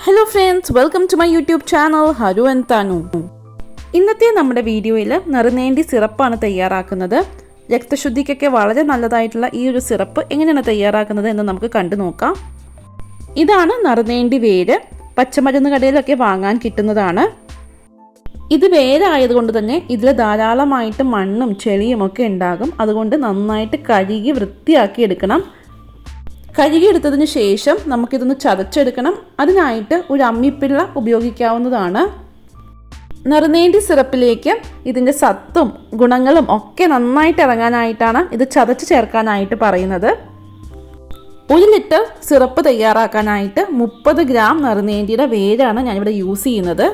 Hello friends, welcome to my YouTube channel Haru and Tanu. ഇന്നത്തെ നമ്മുടെ വീഡിയോയിൽ നറുനേണ്ടി സിറപ്പാണ് തയ്യാറാക്കുന്നത്. രക്തശുദ്ധിക്കൊക്കെ വളരെ നല്ലതായിട്ടുള്ള ഈ ഒരു സിറപ്പ് എങ്ങനെയാണ് തയ്യാറാക്കുന്നത് എന്ന് നമുക്ക് കണ്ടു നോക്കാം. ഇതാണ് നറുനേണ്ടി വേര്. പച്ചമരുന്ന് കടയിലൊക്കെ വാങ്ങാൻ കിട്ടുന്നതാണ്. ഇത് വേരായതുകൊണ്ട് തന്നെ ഇതിൽ ധാരാളമായിട്ട് മണ്ണും ചെളിയും ഒക്കെ ഉണ്ടാകും. അതുകൊണ്ട് നന്നായിട്ട് കഴുകി വൃത്തിയാക്കി എടുക്കണം. കഴുകിയെടുത്തതിന് ശേഷം നമുക്കിതൊന്ന് ചതച്ചെടുക്കണം. അതിനായിട്ട് ഒരു അമ്മിപ്പിള്ള ഉപയോഗിക്കാവുന്നതാണ്. നറുനേണ്ടി സിറപ്പിലേക്ക് ഇതിൻ്റെ സത്തും ഗുണങ്ങളും ഒക്കെ നന്നായിട്ട് ഇറങ്ങാനായിട്ടാണ് ഇത് ചതച്ച് ചേർക്കാനായിട്ട് പറയുന്നത്. 1 ലിറ്റർ സിറപ്പ് തയ്യാറാക്കാനായിട്ട് 30 ഗ്രാം നറുനേണ്ടിയുടെ വേരാണ് ഞാനിവിടെ യൂസ് ചെയ്യുന്നത്.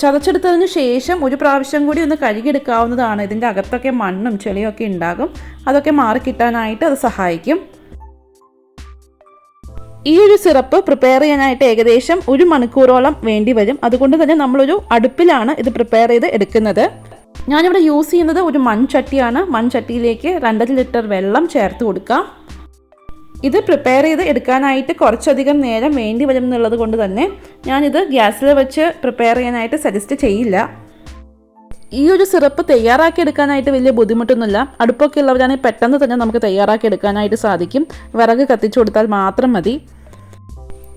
ചതച്ചെടുത്തതിന് ശേഷം ഒരു പ്രാവശ്യം കൂടി ഒന്ന് കഴുകിയെടുക്കാവുന്നതാണ്. ഇതിൻ്റെ അകത്തൊക്കെ മണ്ണും ചെളിയൊക്കെ ഉണ്ടാകും. അതൊക്കെ മാറിക്കിട്ടാനായിട്ട് അത് സഹായിക്കും. ഈ ഒരു സിറപ്പ് പ്രിപ്പയർ ചെയ്യാനായിട്ട് ഏകദേശം 1 മണിക്കൂറോളം വേണ്ടി വരും. അതുകൊണ്ട് തന്നെ നമ്മളൊരു അടുപ്പിലാണ് ഇത് പ്രിപ്പയർ ചെയ്ത് എടുക്കുന്നത്. ഞാനിവിടെ യൂസ് ചെയ്യുന്നത് ഒരു മൺചട്ടിയാണ്. മൺചട്ടിയിലേക്ക് 2.5 ലിറ്റർ വെള്ളം ചേർത്ത് കൊടുക്കാം. ഇത് പ്രിപ്പയർ ചെയ്ത് എടുക്കാനായിട്ട് കുറച്ചധികം നേരം വേണ്ടി വരും എന്നുള്ളത് കൊണ്ട് തന്നെ ഞാനിത് ഗ്യാസിൽ വെച്ച് പ്രിപ്പയർ ചെയ്യാനായിട്ട് സജസ്റ്റ് ചെയ്യില്ല. ഈ ഒരു സിറപ്പ് തയ്യാറാക്കി എടുക്കാനായിട്ട് വലിയ ബുദ്ധിമുട്ടൊന്നുമില്ല. അടുപ്പൊക്കെ ഉള്ളവരാണെങ്കിൽ പെട്ടെന്ന് തന്നെ നമുക്ക് തയ്യാറാക്കി എടുക്കാനായിട്ട് സാധിക്കും. വിറക് കത്തിച്ചു കൊടുത്താൽ മാത്രം മതി.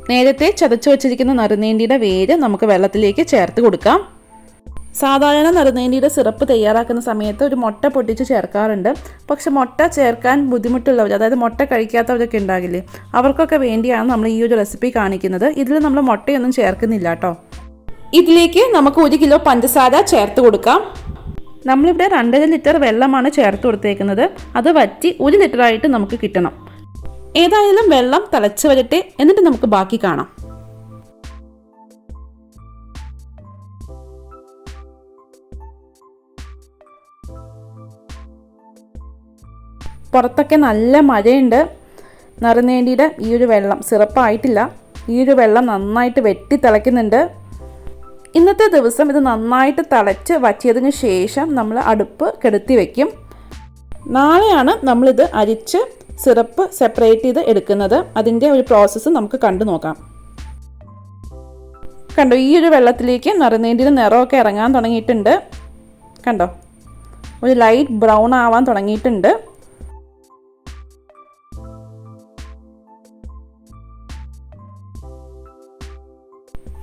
നേരത്തെ ചതച്ചു വച്ചിരിക്കുന്ന നറുനേണ്ടിയുടെ വേര് നമുക്ക് വെള്ളത്തിലേക്ക് ചേർത്ത് കൊടുക്കാം. സാധാരണ നറുനേണ്ടിയുടെ സിറപ്പ് തയ്യാറാക്കുന്ന സമയത്ത് ഒരു മുട്ട പൊട്ടിച്ച് ചേർക്കാറുണ്ട്. പക്ഷെ മുട്ട ചേർക്കാൻ ബുദ്ധിമുട്ടുള്ളവർ, അതായത് മുട്ട കഴിക്കാത്തവരൊക്കെ ഉണ്ടാകില്ലേ, അവർക്കൊക്കെ വേണ്ടിയാണ് നമ്മൾ ഈ ഒരു റെസിപ്പി കാണിക്കുന്നത്. ഇതിൽ നമ്മൾ മുട്ടയൊന്നും ചേർക്കുന്നില്ല കേട്ടോ. ഇതിലേക്ക് നമുക്ക് 1 കിലോ പഞ്ചസാര ചേർത്ത് കൊടുക്കാം. നമ്മളിവിടെ 2.5 ലിറ്റർ വെള്ളമാണ് ചേർത്ത് കൊടുത്തേക്കുന്നത്. അത് വറ്റി 1 ലിറ്ററായിട്ട് നമുക്ക് കിട്ടണം. ഏതായാലും വെള്ളം തിളച്ച് വരട്ടെ, എന്നിട്ട് നമുക്ക് ബാക്കി കാണാം. പുറത്തൊക്കെ നല്ല മഴയുണ്ട്. നറുനേണ്ടിയുടെ ഈ ഒരു വെള്ളം സിറപ്പായിട്ടില്ല. ഈ ഒരു വെള്ളം നന്നായിട്ട് വെട്ടി തിളയ്ക്കുന്നുണ്ട്. ഇന്നത്തെ ദിവസം ഇത് നന്നായിട്ട് തിളച്ച് വറ്റിയതിന് ശേഷം നമ്മൾ അടുപ്പ് കെടുത്തി വയ്ക്കും. നാളെയാണ് നമ്മളിത് അരിച്ച് സിറപ്പ് സെപ്പറേറ്റ് ചെയ്ത് എടുക്കുന്നത്. അതിൻ്റെ ഒരു പ്രോസസ്സ് നമുക്ക് കണ്ടു നോക്കാം. കണ്ടോ, ഈ ഒരു വെള്ളത്തിലേക്ക് നറുനേണ്ടിയുടെ നിറമൊക്കെ ഇറങ്ങാൻ തുടങ്ങിയിട്ടുണ്ട്. കണ്ടോ, ഒരു ലൈറ്റ് ബ്രൗൺ ആവാൻ തുടങ്ങിയിട്ടുണ്ട്.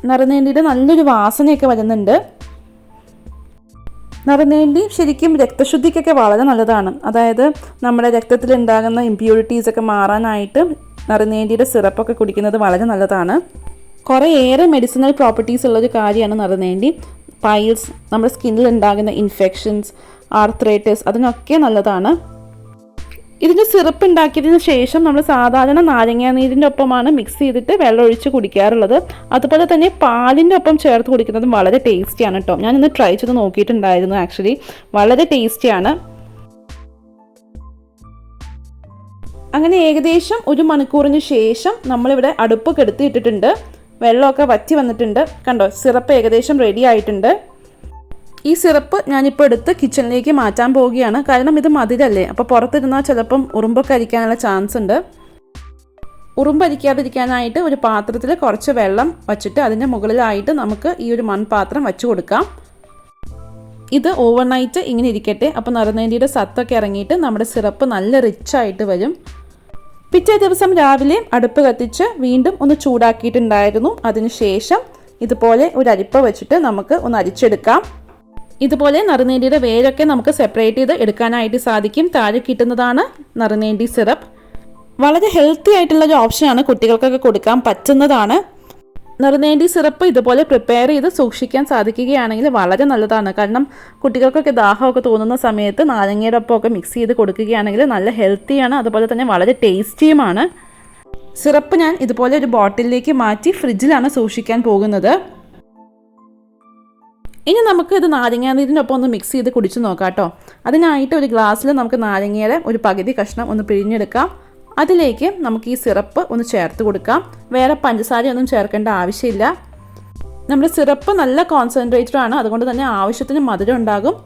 നറുനേണ്ടിയുടെ നല്ലൊരു വാസനയൊക്കെ വരുന്നുണ്ട്. നറുനേണ്ടി ശരിക്കും രക്തശുദ്ധിക്കൊക്കെ വളരെ നല്ലതാണ്. അതായത് നമ്മുടെ രക്തത്തിൽ ഉണ്ടാകുന്ന ഇമ്പ്യൂരിറ്റീസൊക്കെ മാറാനായിട്ട് നറുനേണ്ടിയുടെ സിറപ്പൊക്കെ കുടിക്കുന്നത് വളരെ നല്ലതാണ്. കുറേയേറെ മെഡിസിനൽ പ്രോപ്പർട്ടീസ് ഉള്ളൊരു കാര്യമാണ് നറുനേണ്ടി. പൈൽസ്, നമ്മുടെ സ്കിന്നിൽ ഉണ്ടാകുന്ന ഇൻഫെക്ഷൻസ്, ആർത്രൈറ്റിസ്, അതിനൊക്കെ നല്ലതാണ്. ഇതിൻ്റെ സിറപ്പ് ഉണ്ടാക്കിയതിന് ശേഷം നമ്മൾ സാധാരണ നാരങ്ങാനീരിൻ്റെ ഒപ്പമാണ് മിക്സ് ചെയ്തിട്ട് വെള്ളം ഒഴിച്ച് കുടിക്കാറുള്ളത്. അതുപോലെ തന്നെ പാലിൻ്റെ ഒപ്പം ചേർത്ത് കുടിക്കുന്നതും വളരെ ടേസ്റ്റിയാണ് കേട്ടോ. ഞാനിന്ന് ട്രൈ ചെയ്ത് നോക്കിയിട്ടുണ്ടായിരുന്നു. ആക്ച്വലി വളരെ ടേസ്റ്റിയാണ്. അങ്ങനെ ഏകദേശം 1 മണിക്കൂറിന് ശേഷം നമ്മളിവിടെ അടുപ്പ് കെടുത്തിയിട്ടിട്ടുണ്ട്. വെള്ളമൊക്കെ വറ്റി വന്നിട്ടുണ്ട്. കണ്ടോ, സിറപ്പ് ഏകദേശം റെഡി ആയിട്ടുണ്ട്. ഈ സിറപ്പ് ഞാനിപ്പോൾ എടുത്ത് കിച്ചണിലേക്ക് മാറ്റാൻ പോവുകയാണ്. കാരണം ഇത് മധുരല്ലേ, അപ്പോൾ പുറത്തിരുന്നാൽ ചിലപ്പം ഉറുമ്പൊക്കെ അരിക്കാനുള്ള ചാൻസ് ഉണ്ട്. ഉറുമ്പരിക്കാതിരിക്കാനായിട്ട് ഒരു പാത്രത്തിൽ കുറച്ച് വെള്ളം വച്ചിട്ട് അതിൻ്റെ മുകളിലായിട്ട് നമുക്ക് ഈ ഒരു മൺപാത്രം വെച്ച് കൊടുക്കാം. ഇത് ഓവർനൈറ്റ് ഇങ്ങനെ ഇരിക്കട്ടെ. അപ്പോൾ നറുനേണ്ടിയുടെ സത്തൊക്കെ ഇറങ്ങിയിട്ട് നമ്മുടെ സിറപ്പ് നല്ല റിച്ചായിട്ട് വരും. പിറ്റേ ദിവസം രാവിലെ അടുപ്പ് കത്തിച്ച് വീണ്ടും ഒന്ന് ചൂടാക്കിയിട്ടുണ്ടായിരുന്നു. അതിനുശേഷം ഇതുപോലെ ഒരു അരിപ്പ വെച്ചിട്ട് നമുക്ക് ഒന്ന് അരിച്ചെടുക്കാം. ഇതുപോലെ നറുനേണ്ടിയുടെ വേരൊക്കെ നമുക്ക് സെപ്പറേറ്റ് ചെയ്ത് എടുക്കാനായിട്ട് സാധിക്കും. താഴെ കിട്ടുന്നതാണ് നറുനേണ്ടി സിറപ്പ്. വളരെ ഹെൽത്തി ആയിട്ടുള്ളൊരു ഓപ്ഷനാണ്, കുട്ടികൾക്കൊക്കെ കൊടുക്കാൻ പറ്റുന്നതാണ്. നറുനേണ്ടി സിറപ്പ് ഇതുപോലെ പ്രിപ്പയർ ചെയ്ത് സൂക്ഷിക്കാൻ സാധിക്കുകയാണെങ്കിൽ വളരെ നല്ലതാണ്. കാരണം കുട്ടികൾക്കൊക്കെ ദാഹമൊക്കെ തോന്നുന്ന സമയത്ത് നാരങ്ങയുടെ ഒപ്പമൊക്കെ മിക്സ് ചെയ്ത് കൊടുക്കുകയാണെങ്കിൽ നല്ല ഹെൽത്തിയാണ്. അതുപോലെ തന്നെ വളരെ ടേസ്റ്റിയുമാണ്. സിറപ്പ് ഞാൻ ഇതുപോലെ ഒരു ബോട്ടിലിലേക്ക് മാറ്റി ഫ്രിഡ്ജിലാണ് സൂക്ഷിക്കാൻ പോകുന്നത്. ഇനി നമുക്ക് ഇത് നാരങ്ങാനീരിൻ്റെ ഒപ്പം ഒന്ന് മിക്സ് ചെയ്ത് കുടിച്ച് നോക്കാം കേട്ടോ. അതിനായിട്ട് ഒരു ഗ്ലാസ്സിൽ നമുക്ക് നാരങ്ങയുടെ ഒരു പകുതി കഷ്ണം ഒന്ന് പിഴിഞ്ഞെടുക്കാം. അതിലേക്ക് നമുക്ക് ഈ സിറപ്പ് ഒന്ന് ചേർത്ത് കൊടുക്കാം. വേറെ പഞ്ചസാരയൊന്നും ചേർക്കേണ്ട ആവശ്യമില്ല. നമ്മുടെ സിറപ്പ് നല്ല കോൺസെൻട്രേറ്റഡ് ആണ്. അതുകൊണ്ട് തന്നെ ആവശ്യത്തിന് മധുരം ഉണ്ടാകും.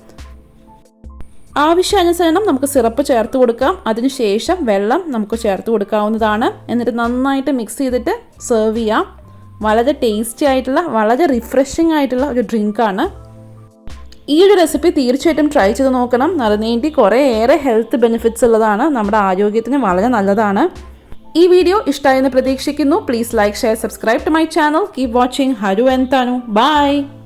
ആവശ്യാനുസരണം നമുക്ക് സിറപ്പ് ചേർത്ത് കൊടുക്കാം. അതിനുശേഷം വെള്ളം നമുക്ക് ചേർത്ത് കൊടുക്കാവുന്നതാണ്. എന്നിട്ട് നന്നായിട്ട് മിക്സ് ചെയ്തിട്ട് സെർവ് ചെയ്യാം. വളരെ ടേസ്റ്റി ആയിട്ടുള്ള വളരെ റിഫ്രഷിംഗ് ആയിട്ടുള്ള ഒരു ഡ്രിങ്കാണ്. ഈ ഒരു റെസിപ്പി തീർച്ചയായിട്ടും ട്രൈ ചെയ്ത് നോക്കണം. നറുനീണ്ടി കുറേയേറെ ഹെൽത്ത് ബെനിഫിറ്റ്സ് ഉള്ളതാണ്, നമ്മുടെ ആരോഗ്യത്തിന് വളരെ നല്ലതാണ്. ഈ വീഡിയോ ഇഷ്ടമായെന്ന് പ്രതീക്ഷിക്കുന്നു. Please like, share, subscribe to my channel. Keep watching. Haru and Thanu. By.